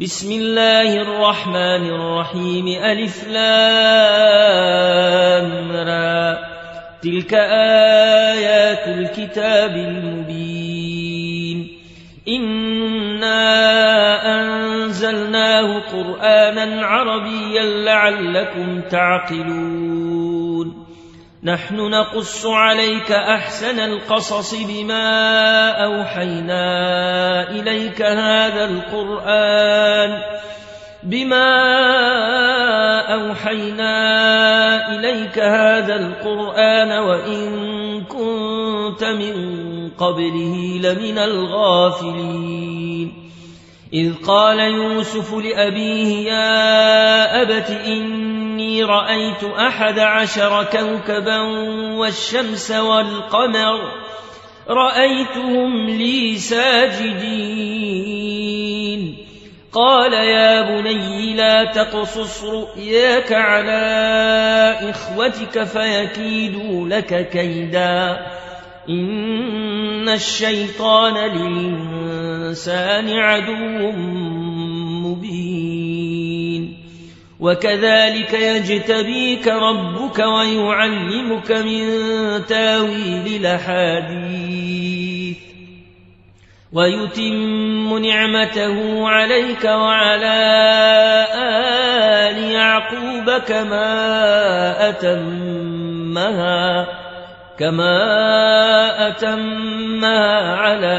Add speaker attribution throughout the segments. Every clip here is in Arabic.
Speaker 1: بسم الله الرحمن الرحيم ألف لام را تلك آيات الكتاب المبين إنا أنزلناه قرآنا عربيا لعلكم تعقلون نحن نقص عليك أحسن القصص بما أوحينا إليك هذا القرآن وإن كنت من قبله لمن الغافلين إذ قال يوسف لأبيه يا أبت إني رأيت 11 كوكبا والشمس والقمر رأيتهم لي ساجدين قال يا بني لا تقصص رؤياك على إخوتك فيكيدوا لك كيدا إن الشيطان للإنسان عدو مبين وكذلك يجتبيك ربك ويعلمك من تاويل الأحاديث ويتم نعمته عليك وعلى آل يعقوب كما أتمها على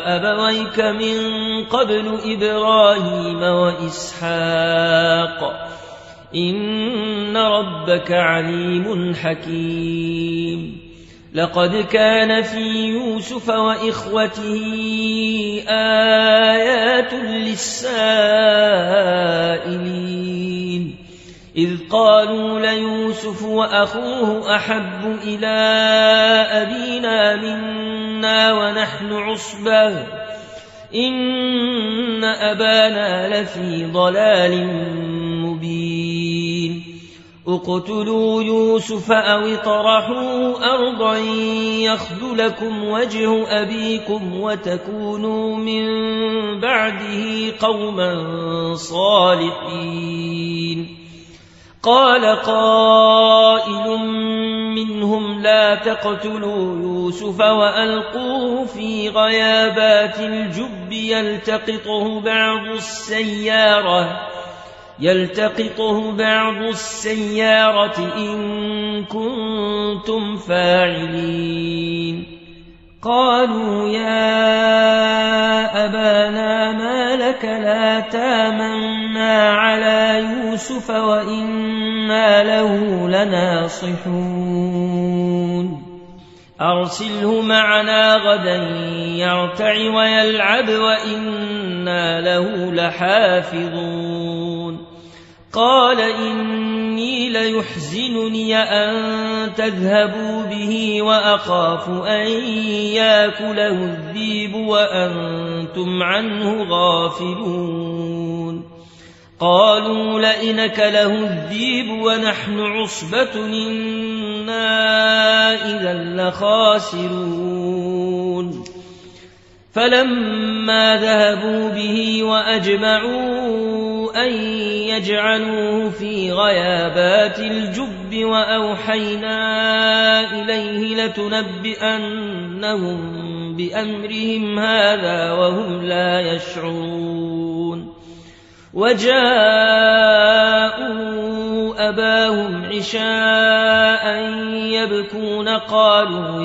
Speaker 1: أبويك من قبل إبراهيم وإسحاق إن ربك عليم حكيم لقد كان في يوسف وإخوته آيات للسائلين إذ قالوا ليوسف وأخوه أحب إلى أبينا منا ونحن عصبة إن أبانا لفي ضلال مبين اقتلوا يوسف أو اطرحوه أرضا يخل لكم وجه أبيكم وتكونوا من بعده قوما صالحين قال قائل منهم لا تقتلوا يوسف وألقوه في غيابات الجب يلتقطه بعض السيارة إن كنتم فاعلين قالوا يا أبانا ما لك لا تامنا على يوسف وإنا له لناصحون أرسله معنا غدا يرتع ويلعب وإنا له لحافظون قال إني ليحزنني أن تذهبوا به وأخاف أن يأكله الذئب وأنتم عنه غافلون قالوا لئن أكله الذئب ونحن عصبة إنا إذا لخاسرون فلما ذهبوا به وأجمعوا أن يجعلوه في غيابات الجب وأوحينا إليه لتنبئنهم بأمرهم هذا وهم لا يشعرون وجاءوا أباهم عشاء يبكون قالوا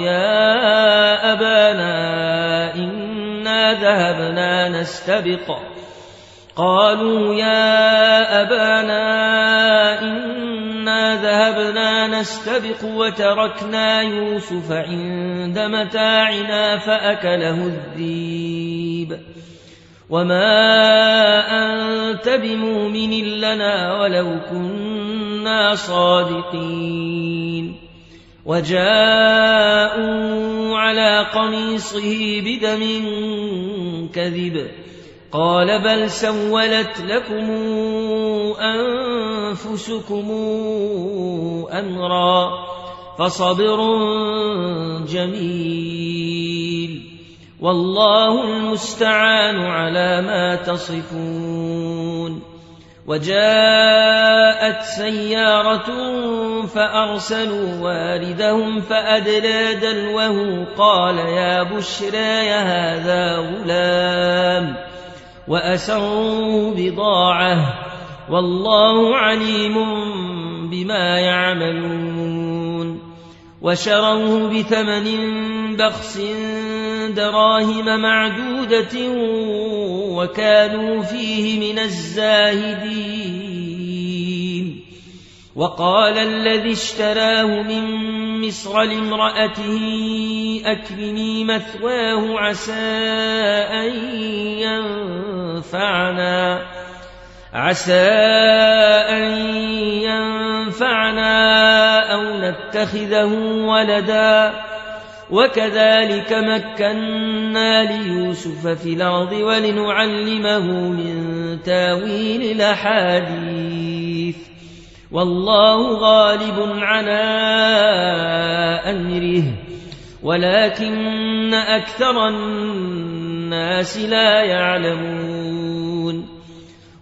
Speaker 1: يا أبانا إنا ذهبنا نستبق وتركنا يوسف عند متاعنا فأكله الذئب وما أنت بمؤمن لنا ولو كنا صادقين وجاءوا على قميصه بدم كذب قال بل سولت لكم أنفسكم أمرا فصبر جميل والله المستعان على ما تصفون. وجاءت سيارة فأرسلوا واردهم فأدلى دلوه قال يا بشرى هذا غلام وأسروا بضاعة والله عليم بما يعملون. وشروه بثمن بخس دراهم معدودة وكانوا فيه من الزاهدين. وقال الذي اشتراه من مصر لامرأته أكرمي مثواه عسى أن ينفعنا أو نتخذه ولدا وكذلك مكنا ليوسف في الأرض ولنعلمه من تاويل الأحاديث والله غالب على أمره ولكن أكثر الناس لا يعلمون.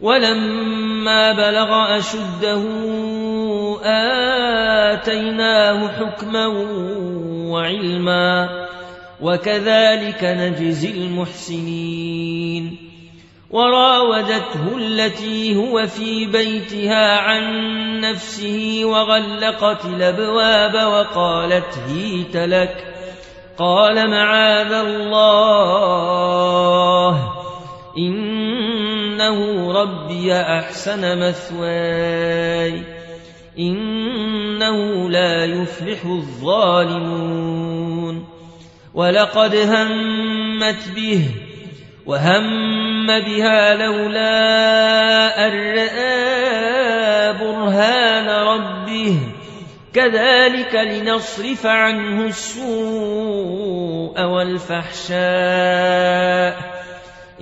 Speaker 1: ولما بلغ أشده آتيناه حكما وعلما وكذلك نجزي المحسنين. وراودته التي هو في بيتها عن نفسه وغلقت الأبواب وقالت هيت لك قال معاذ الله إنه ربي أحسن مثواي إنه لا يفلح الظالمون. ولقد همت به وهم بها لولا أن رأى برهان ربه كذلك لنصرف عنه السوء والفحشاء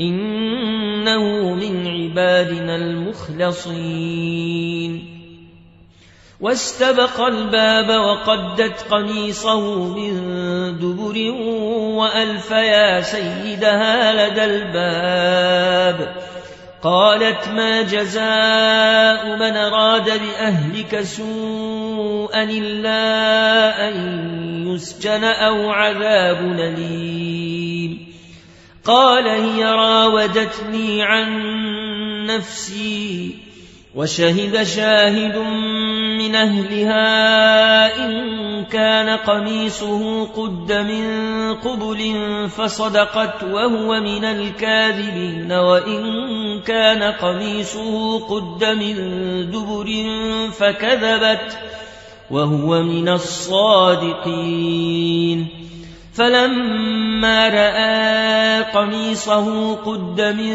Speaker 1: إنه من عبادنا المخلصين. واستبق الباب وقدت قميصه من دبر وألف يا سيدها لدى الباب. قالت ما جزاء من أراد بأهلك سوءا إلا أن يسجن أو عذاب أليم. قال هي راودتني عن نفسي وشهد شاهد من أهلها إن كان قميصه قد من قبل فصدقت وهو من الكاذبين وإن كان قميصه قد من دبر فكذبت وهو من الصادقين. فلما رأى قميصه قد من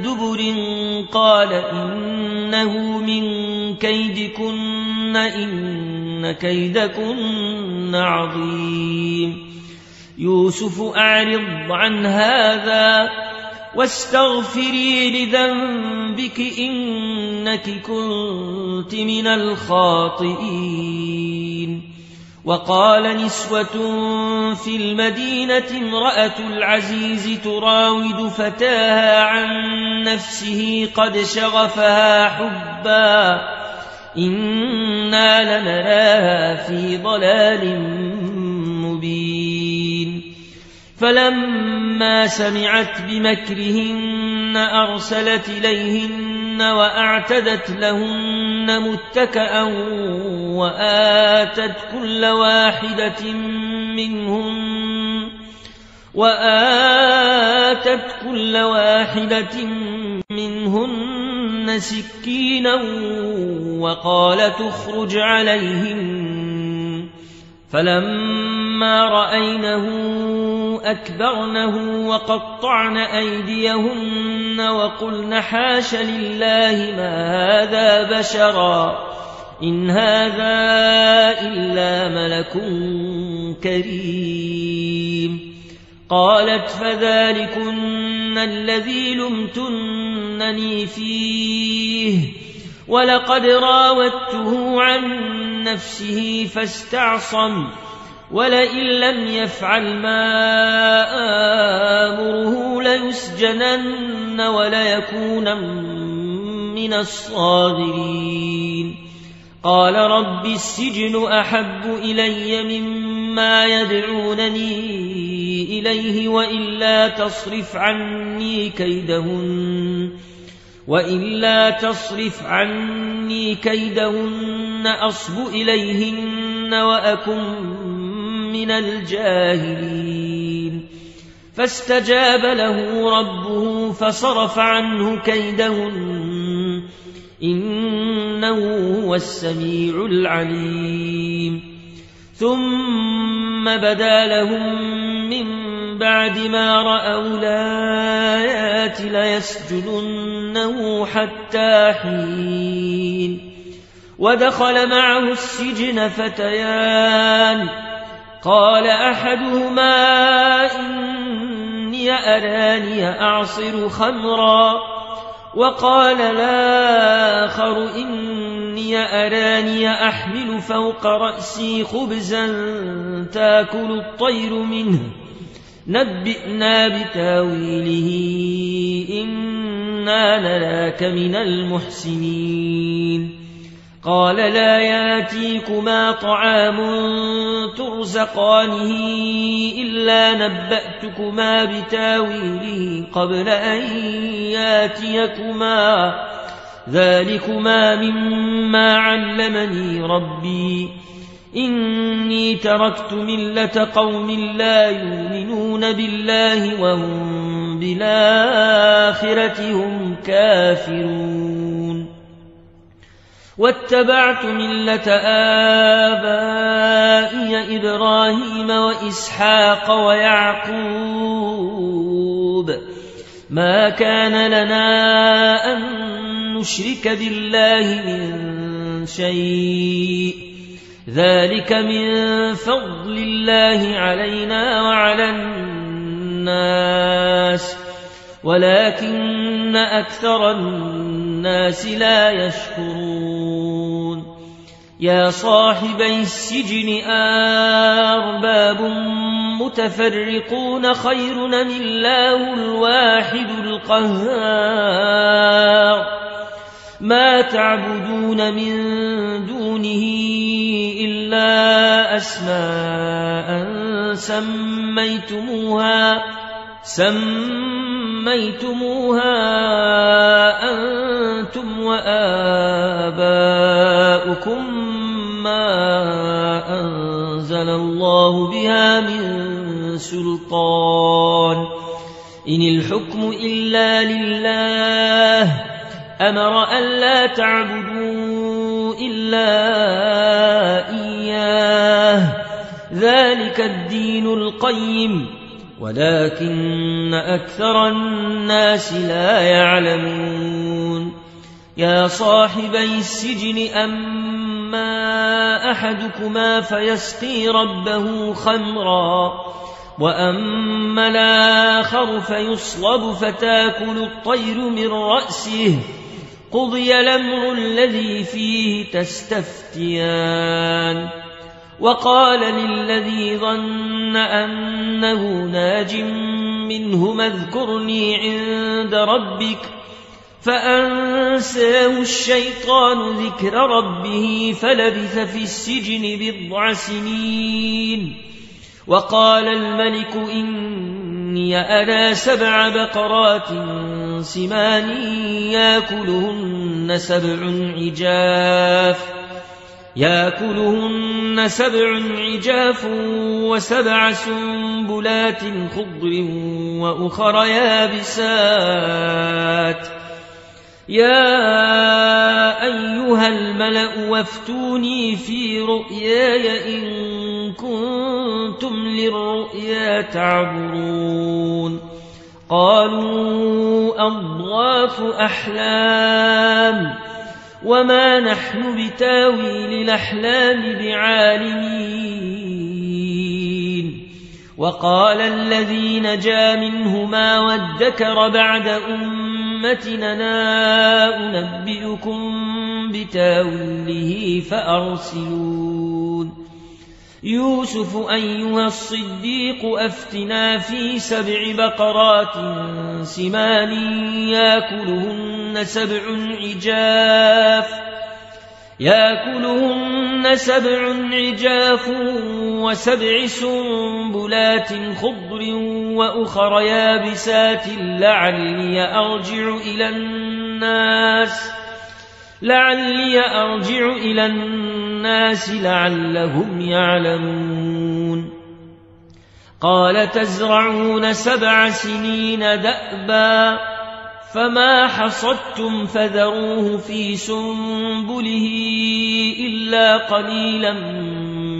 Speaker 1: دبر قال إنه من كيدكن إن كيدكن عظيم. يوسف أعرض عن هذا واستغفري لذنبك إنك كنت من الخاطئين. وقال نسوة في المدينة امرأة العزيز تراود فتاها عن نفسه قد شغفها حبا إنا لنراها في ضلال مبين. فلما سمعت بمكرهن أرسلت إليهن وأعتدت لهن متكأ وآتت كل واحدة منهن سكينا وقالت اخرج عليهن. فلما رأينه أكبرنه وقطعن أيديهن وقلن حاش لله ما هذا بشرا إن هذا إلا ملك كريم. قالت فذلكن الذي لمتنني فيه ولقد راودته عن نفسه فاستعصم ولئن لم يفعل ما آمره ليسجنن وليكونن من الصاغرين. قال رب السجن أحب إلي مما يدعونني إليه وإلا تصرف عني كيدهن أصب إليهن وأكن من الجاهلين. فاستجاب له ربه فصرف عنه كيدهن إنه هو السميع العليم. ثم بدا لهم من بعد ما رأوا الآيات ليسجننه حتى حين. ودخل معه السجن فتيان قال أحدهما إني أراني أعصر خمرا وقال الآخر إني أراني أحمل فوق رأسي خبزا تأكل الطير منه نبئنا بتاويله إنا نراك من المحسنين. قال لا ياتيكما طعام ترزقانه إلا نبأتكما بتاويله قبل أن ياتيكما ذلكما مما علمني ربي إني تركت ملة قوم لا يؤمنون بالله وهم بالآخرة هم كافرون. واتبعت ملة آبائي إبراهيم وإسحاق ويعقوب ما كان لنا أن نشرك بالله من شيء ذلك من فضل الله علينا وعلى الناس ولكن أكثر الناس لا يشكرون. يا صاحبي السجن أرباب متفرقون خير أم الله الواحد القهار ما تعبدون من دونه إلا أسماء سميتموها أنتم وآباؤكم ما أنزل الله بها من سلطان إن الحكم إلا لله أمر ألا تعبدوا إلا إياه ذلك الدين القيم ولكن أكثر الناس لا يعلمون. يا صاحبي السجن أما أحدكما فيسقي ربه خمرا وأما الآخر فيصلب فتاكل الطير من رأسه قضي الأمر الذي فيه تستفتيان. وقال للذي ظن أنه ناج منهما اذكرني عند ربك فأنساه الشيطان ذكر ربه فلبث في السجن 10 سنين. وقال الملك إني أرى 7 بقرات سمان يأكلهن 7 عجاف و7 سنبلات خضر وأخر يابسات. يا أيها الملأ وافتوني في رؤياي إن كنتم للرؤيا تعبرون. قالوا أضغاث أحلام وما نحن بتاويل الأحلام بعالمين. وقال الذي نجا منهما وادكر بعد أمتنا أنبئكم بتاويله فأرسلون. يوسف أيها الصديق أفتنا في 7 بقرات سمان يأكلهن 7 عجاف و7 سنبلات خضر وأخر يابسات لعلي أرجع إلى الناس لعلهم يعلمون قال تزرعون 7 سنين دأبا فما حصدتم فذروه في سنبله إلا قليلا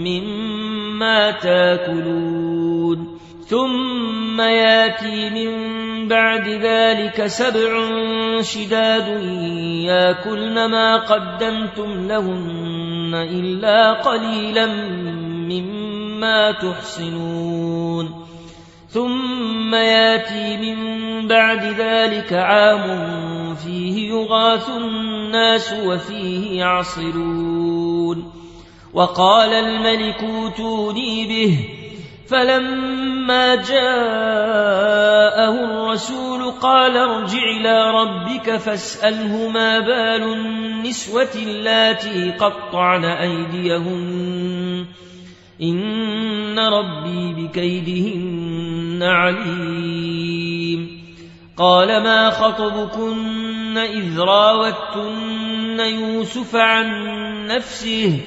Speaker 1: مما تاكلون ثم ياتي من بعد ذلك 7 شداد ياكلن ما قدمتم لهن إلا قليلا مما تحصنون ثم ياتي من بعد ذلك عام فيه يغاث الناس وفيه يعصرون وقال الملك اوتوني به فلما جاءه الرسول قال ارجع إلى ربك فاسأله ما بال النسوة اللاتي قطعن أيديهن إن ربي بكيدهن عليم قال ما خطبكن إذ راوتن يوسف عن نفسه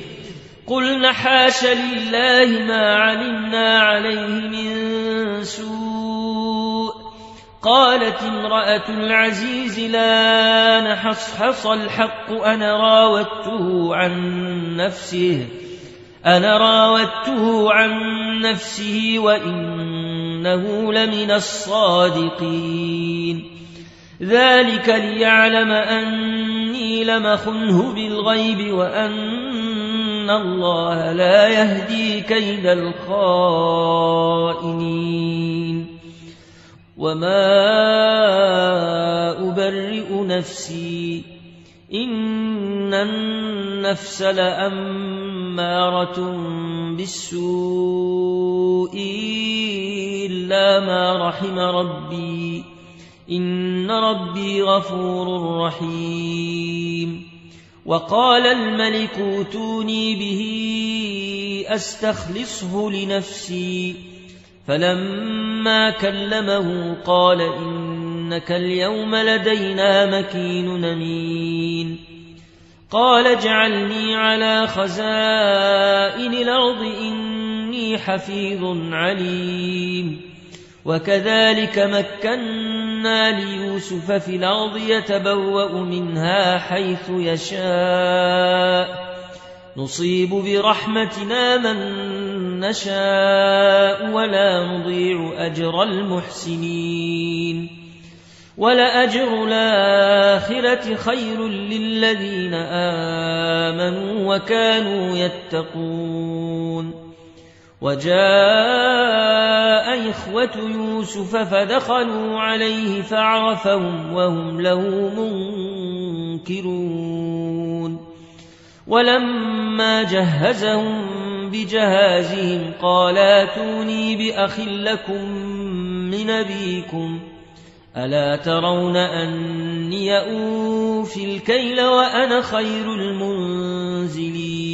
Speaker 1: قلن حاش لله ما علمنا عليه من سوء قالت امرأة العزيز لا نحصحص الحق أنا راودته عن نفسه وإنه لمن الصادقين ذلك ليعلم أني لم أخنه بالغيب وأن الله لا يهدي كيد الخائنين وما أبرئ نفسي إن النفس لأمارة بالسوء إلا ما رحم ربي إن ربي غفور رحيم وقال الملك اوتوني به أستخلصه لنفسي فلما كلمه قال إنك اليوم لدينا مكين أمين قال اجعلني على خزائن الأرض إني حفيظ عليم وكذلك مكنا ليوسف في الأرض يتبوأ منها حيث يشاء نصيب برحمتنا من نشاء ولا نضيع أجر المحسنين ولأجر الآخرة خير للذين آمنوا وكانوا يتقون وجاء إخوة يوسف فدخلوا عليه فعرفهم وهم له منكرون ولما جهزهم بجهازهم قال اتوني بأخ لكم من أبيكم ألا ترون أني أوفي الكيل وأنا خير المنزلين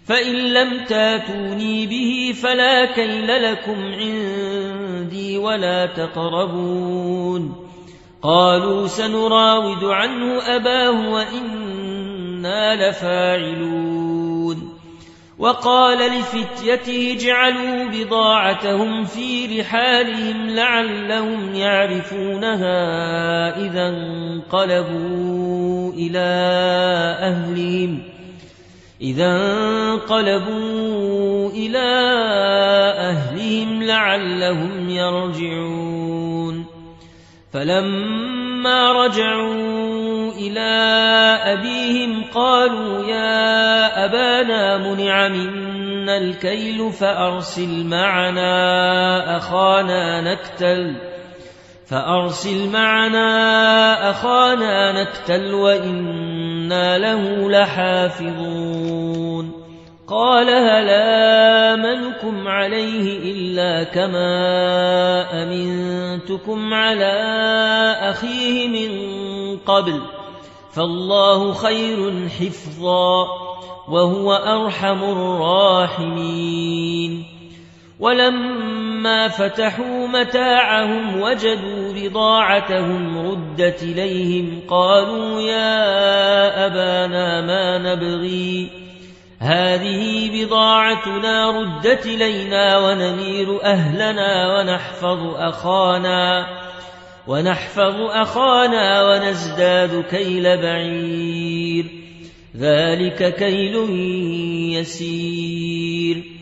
Speaker 1: فإن لم تاتوني به فلا كيل لكم عندي ولا تقربون قالوا سنراود عنه أباه وإنا لفاعلون وقال لفتيته اجعلوا بضاعتهم في رحالهم لعلهم يعرفونها إذا انقلبوا إلى أهلهم لعلهم يرجعون فلما رجعوا إلى أبيهم قالوا يا أبانا منع منا الكيل فأرسل معنا أخانا نكتل وإنا له لحافظون قال هل آمنكم عليه إلا كما أمنتكم على أخيه من قبل فالله خير حفظا وهو أرحم الراحمين ولما فتحوا متاعهم وجدوا بضاعتهم ردت إليهم قالوا يا أبانا ما نبغي هذه بضاعتنا ردت إلينا ونمير أهلنا ونحفظ أخانا ونزداد كيل بعير ذلك كيل يسير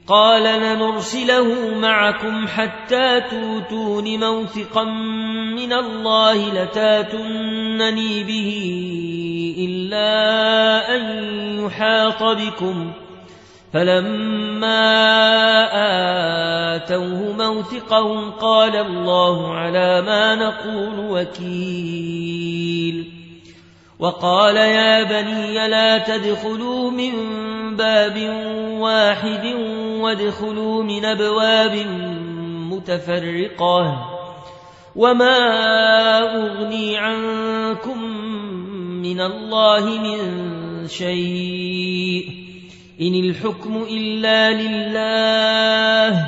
Speaker 1: قال لنرسله معكم حتى توتون موثقا من الله لتاتونني به إلا أن يحاط بكم فلما آتوه موثقهم قال الله على ما نقول وكيل وقال يا بني لا تدخلوا من باب واحد وادخلوا من أبواب متفرقة وما أغني عنكم من الله من شيء إن الحكم إلا لله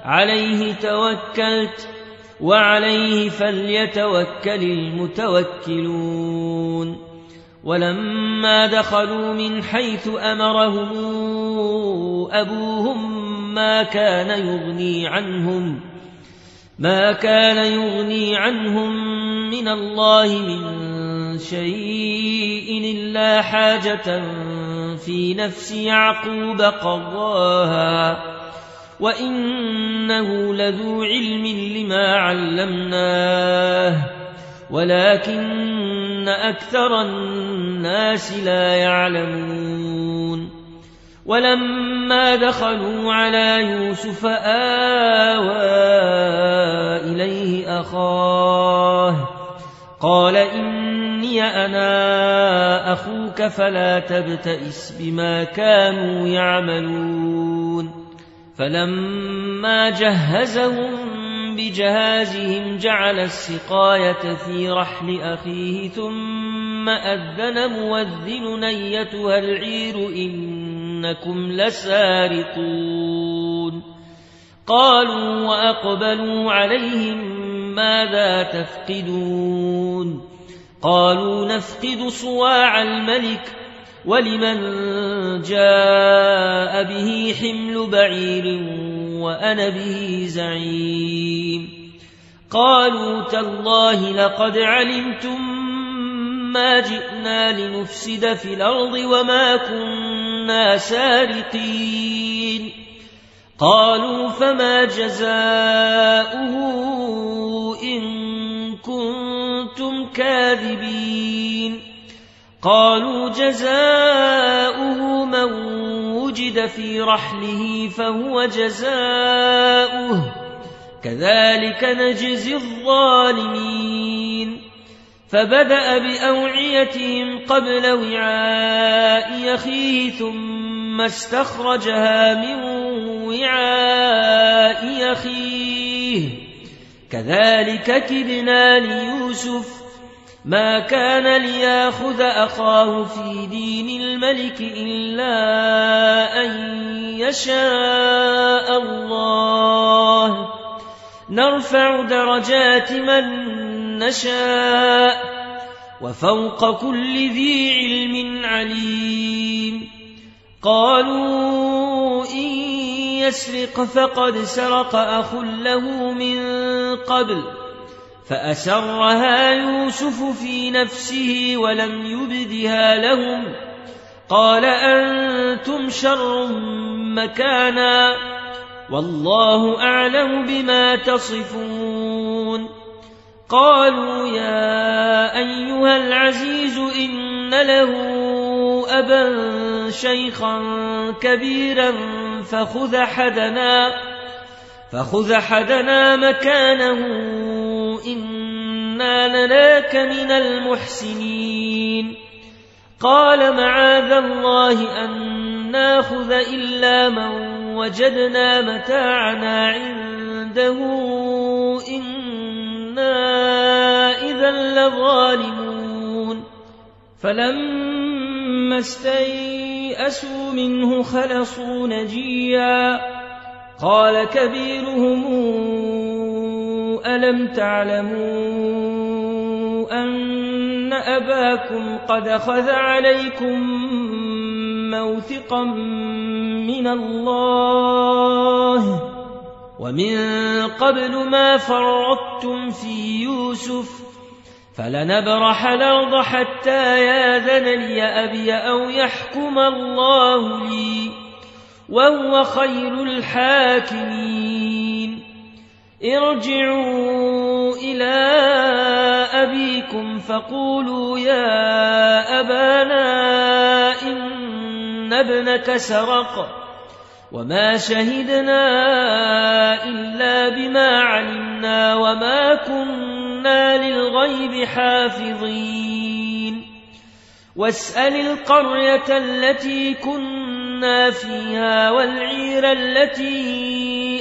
Speaker 1: عليه توكلت وعليه فليتوكل المتوكلون ولما دخلوا من حيث أمرهم أبوهم ما كان يغني عنهم من الله من شيء إلا حاجة في نفس يعقوب قضاها وإنه لذو علم لما علمناه ولكن أكثر الناس لا يعلمون ولما دخلوا على يوسف آوى إليه أخاه قال إني أنا أخوك فلا تبتئس بما كانوا يعملون فلما جهزهم بجهازهم جعل السقاية في رحل أخيه ثم أذن مؤذن أيتها العير إنكم لسارقون قالوا وأقبلوا عليهم ماذا تفقدون قالوا نفقد صواع الملك ولمن جاء به حمل بعير وأنا به زعيم قالوا تالله لقد علمتم ما جئنا لنفسد في الأرض وما كنا سارقين قالوا فما جزاؤه إن كنتم كاذبين قالوا جزاؤه من وجد في رحله فهو جزاؤه كذلك نجزي الظالمين فبدأ بأوعيتهم قبل وعاء أخيه ثم استخرجها من وعاء أخيه كذلك كدنا ليوسف ما كان ليأخذ أخاه في دين الملك إلا أن يشاء الله نرفع درجات من نشاء وفوق كل ذي علم عليم قالوا إن يسرق فقد سرق أخ له من قبل فأسرها يوسف في نفسه ولم يبدها لهم قال أنتم شر مكانا والله أعلم بما تصفون قالوا يا أيها العزيز إن له أبا شيخا كبيرا فخذ حدنا مكانه إنا نراك من المحسنين قال معاذ الله أن ناخذ إلا من وجدنا متاعنا عنده إنا إذا لظالمون فلما استيئسوا منه خلصوا نجيا قال كبيرهم ألم تعلموا أن أباكم قد أخذ عليكم موثقا من الله ومن قبل ما فرطتم في يوسف فلنبرح الأرض حتى ياذن لي أبي أو يحكم الله لي وهو خير الحاكمين ارجعوا إلى أبيكم فقولوا يا أبانا إن ابنك سرق وما شهدنا إلا بما علمنا وما كنا للغيب حافظين واسأل القرية التي كنا فيها والعير التي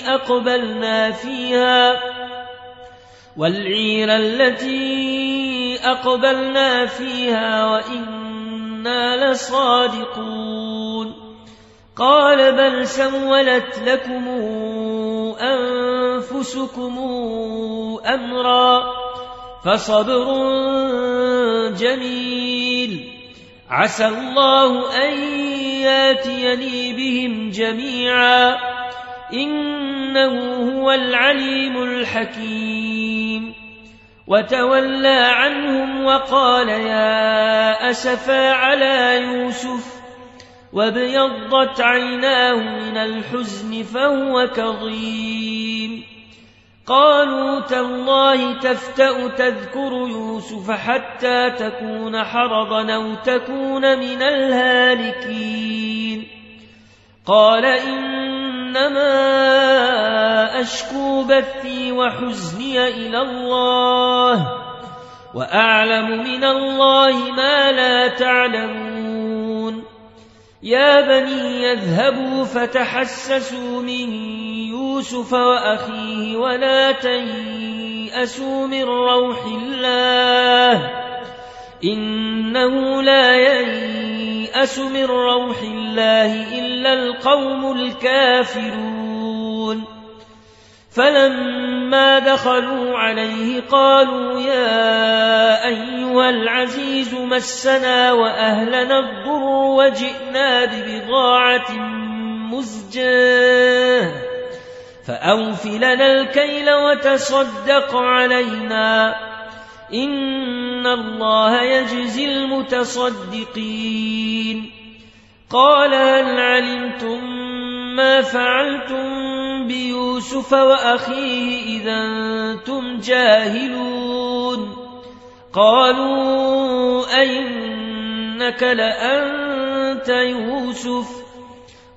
Speaker 1: أقبلنا فيها وإنا لصادقون قال بل سولت لكم أنفسكم أمرا فصبر جميل عسى الله أن ياتيني بهم جميعا إنه هو العليم الحكيم وتولى عنهم وقال يا أسفا على يوسف وابيضت عيناه من الحزن فهو كظيم قالوا تالله تفتأ تذكر يوسف حتى تكون حرضا أو تكون من الهالكين قال إنما أشكو بثي وحزني إلى الله وأعلم من الله ما لا تعلمون يا بني يذهبوا فتحسسوا من يوسف وأخيه ولا تيأسوا من روح الله إنه لا ييأس من روح الله إلا القوم الكافرون فلما دخلوا عليه قالوا يا أيها العزيز مسنا وأهلنا الضر وجئنا ببضاعة مزجاة فأوف لنا الكيل وتصدق علينا إن الله يجزي المتصدقين قال هل علمتم ما فعلتم بيوسف وأخيه إذا أنتم جاهلون قالوا أئنك لأنت يوسف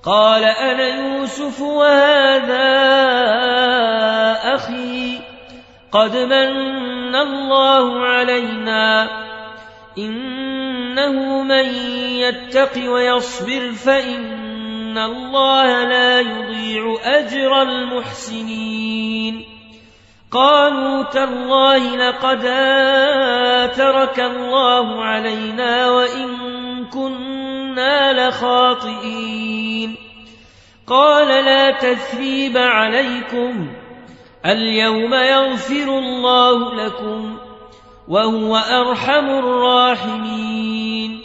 Speaker 1: قال أنا يوسف وهذا أخي قد من الله علينا إنه من يتق ويصبر فإن الله لا يضيع أجر المحسنين قالوا تالله لقد آثرك الله علينا وإن كنا لخاطئين قال لا تثريب عليكم اليوم يغفر الله لكم وهو أرحم الراحمين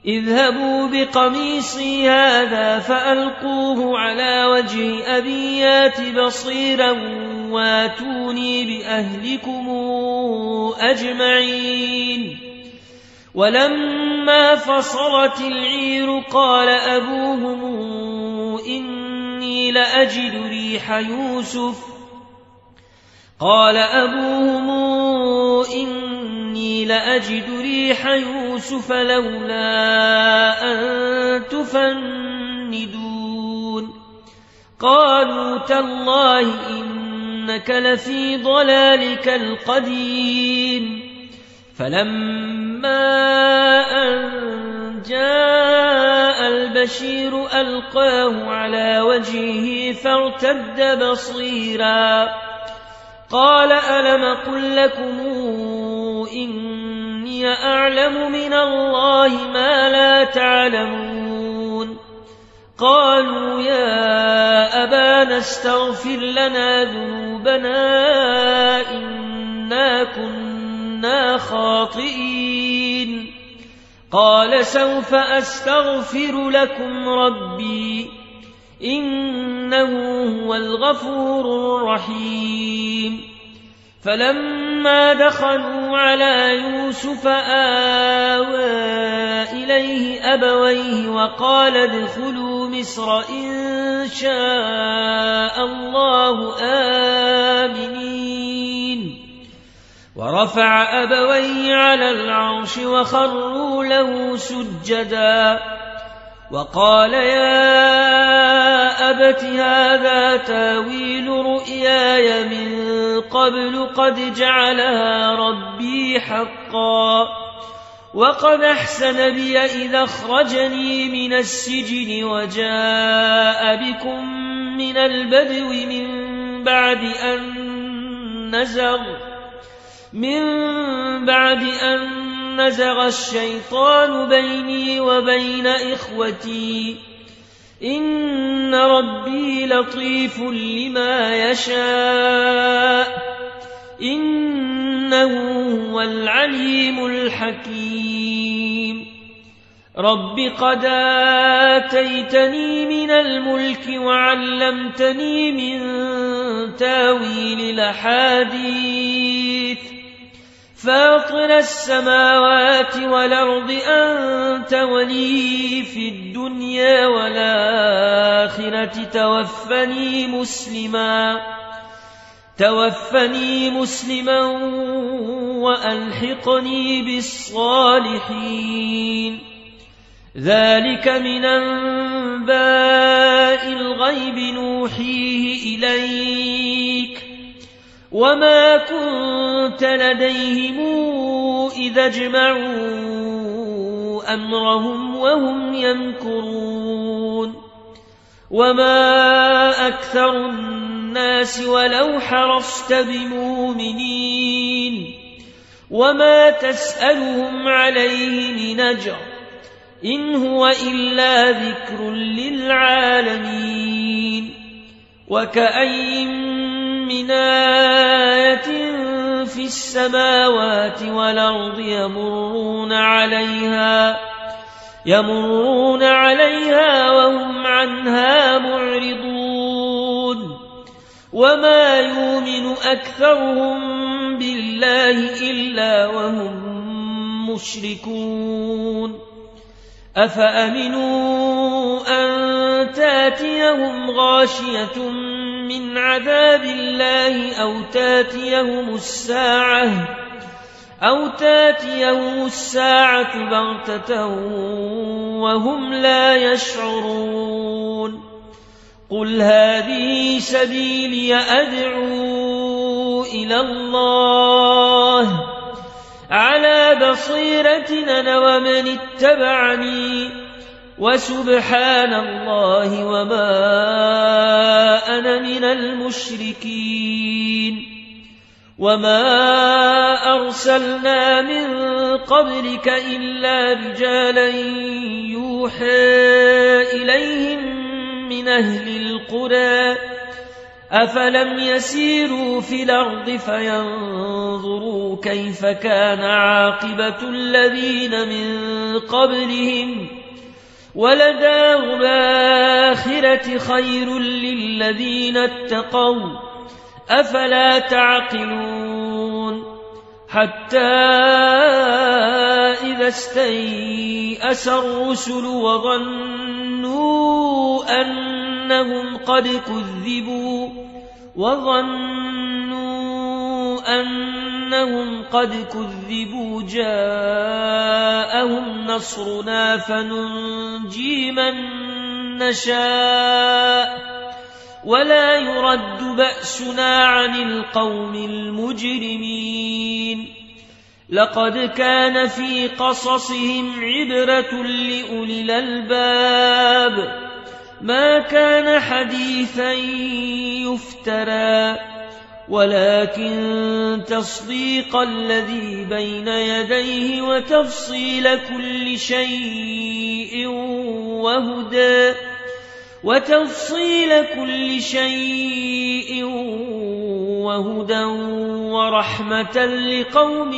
Speaker 1: اذهبوا بقميصي هذا فألقوه على وجه أبي يات بصيرا واتوني بأهلكم أجمعين ولما فصلت العير قال أبوهم إني لأجد ريح يوسف لولا أن تفندون قالوا تالله إنك لفي ضلالك القديم فلما أن جاء البشير ألقاه على وجهه فارتد بصيرا قال ألم قل لكم إني أعلم من الله ما لا تعلمون قالوا يا أبانا استغفر لنا ذنوبنا إنا كنا خاطئين قال سوف أستغفر لكم ربي إنه هو الغفور الرحيم فلما دخلوا على يوسف آوى إليه أبويه وقال ادخلوا مصر إن شاء الله آمنين ورفع أبويه على العرش وخروا له سجدا وقال يا أبت هذا تاويل رؤياي من قبل قد جعلها ربي حقا وقد أحسن بي إذا أخرجني من السجن وجاء بكم من البدو من بعد أن نزغ الشيطان بيني وبين إخوتي إن ربي لطيف لما يشاء إنه هو العليم الحكيم رب قد آتيتني من الملك وعلمتني من تاويل الأحاديث فاطر السماوات والأرض أنت ولي في الدنيا والآخرة توفني مسلما وألحقني بالصالحين ذلك من أنباء الغيب نوحيه إليك وما كنت لديهم إذا اجمعوا أمرهم وهم يمكرون وما أكثر الناس ولو حرصت بمؤمنين وما تسألهم عليه من أجر إن هو إلا ذكر للعالمين وكأي من آية في السماوات والأرض يمرون عليها وهم عنها معرضون وما يؤمن أكثرهم بالله إلا وهم مشركون أفأمنوا أن تاتيهم غاشية من عذاب الله أو تاتيهم الساعة بغتة وهم لا يشعرون قل هذه سبيلي أدعو إلى الله على بصيرة أنا ومن اتبعني وسبحان الله وما أنا من المشركين وما أرسلنا من قبلك إلا رجالا يوحى إليهم من أهل القرى أفلم يسيروا في الأرض فينظروا كيف كان عاقبة الذين من قبلهم ولدار الآخرة خير للذين اتقوا أفلا تعقلون حتى إذا استيأس الرسل وظنوا أنهم قد كذبوا جاءهم نصرنا فننجي من نشاء ولا يرد بأسنا عن القوم المجرمين لقد كان في قصصهم عبرة لأولي الألباب ما كان حديثا يفترى ولكن تصديق الذي بين يديه وتفصيل كل شيء وهدى ورحمة لقوم